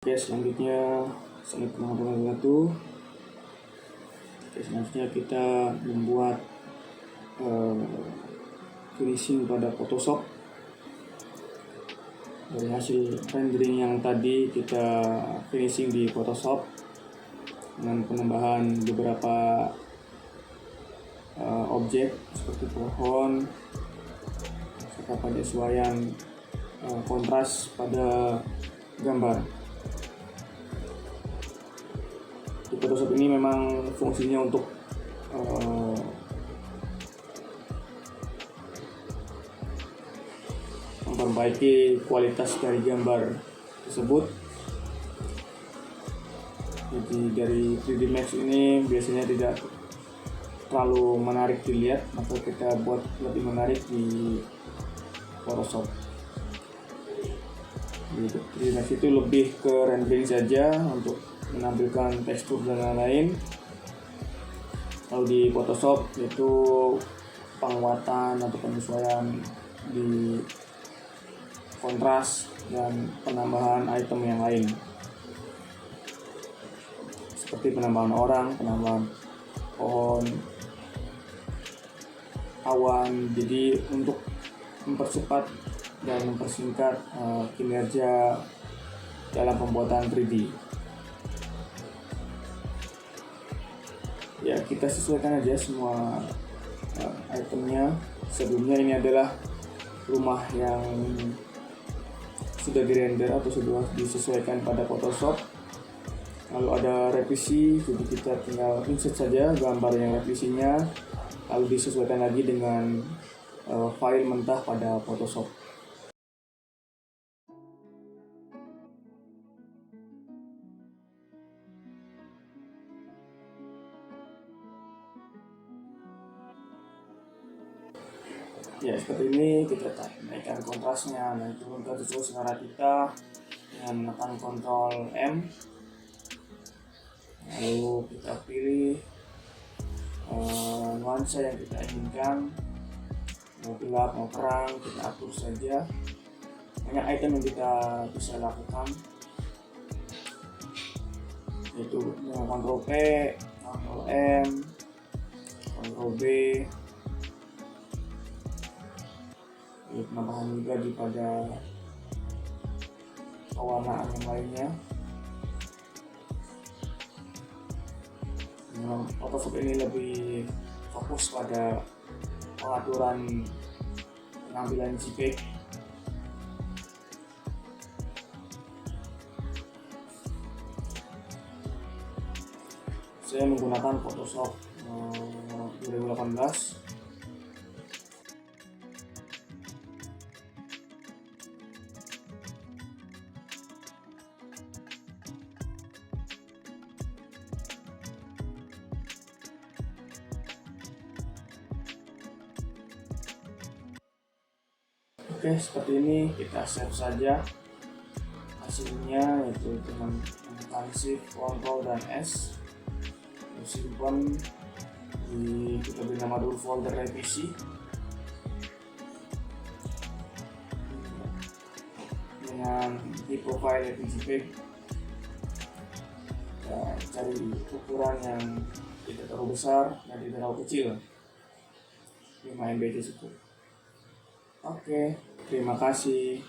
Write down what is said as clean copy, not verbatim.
Oke, selanjutnya Assalamualaikum warahmatullahi wabarakatuh. Oke, selanjutnya kita membuat finishing pada Photoshop. Dari hasil rendering yang tadi kita finishing di Photoshop dengan penambahan beberapa objek seperti pohon serta penyesuaian kontras pada gambar. Di Photoshop ini memang fungsinya untuk memperbaiki kualitas dari gambar tersebut. Jadi dari 3D Max ini biasanya tidak terlalu menarik dilihat, maka kita buat lebih menarik di Photoshop. Di 3D Max itu lebih ke rendering saja untuk menampilkan tekstur dan lain-lain. Kalau di Photoshop itu penguatan atau penyesuaian di kontras dan penambahan item yang lain seperti penambahan orang, penambahan pohon, awan. Jadi untuk mempercepat dan mempersingkat kinerja dalam pembuatan 3D. Ya, kita sesuaikan aja semua itemnya. Sebelumnya ini adalah rumah yang sudah dirender atau sudah disesuaikan pada Photoshop. Lalu ada revisi, jadi kita tinggal insert saja gambar yang revisinya, lalu disesuaikan lagi dengan file mentah pada Photoshop. Ya, seperti ini kita naikkan kontrasnya. Nah, itu untuk sesuai selera kita dengan menekan Ctrl M. Lalu kita pilih nuansa yang kita inginkan, mau gelap mau terang, kita atur saja. Banyak item yang kita bisa lakukan, yaitu dengan Ctrl P, Ctrl M, Ctrl B. Lalu penambahan juga di pada pewarnaan yang lainnya. Photoshop ini lebih fokus pada pengaturan pengambilan JPEG. Saya menggunakan Photoshop 2018. Oke, seperti ini kita save saja hasilnya, yaitu dengan menekan Shift, Ctrl dan S. Simpan di, kita beri nama dulu folder revisi. Dengan di profile JPEG, kita cari ukuran yang tidak terlalu besar dan tidak terlalu kecil, 5 MB cukup. Oke, terima kasih.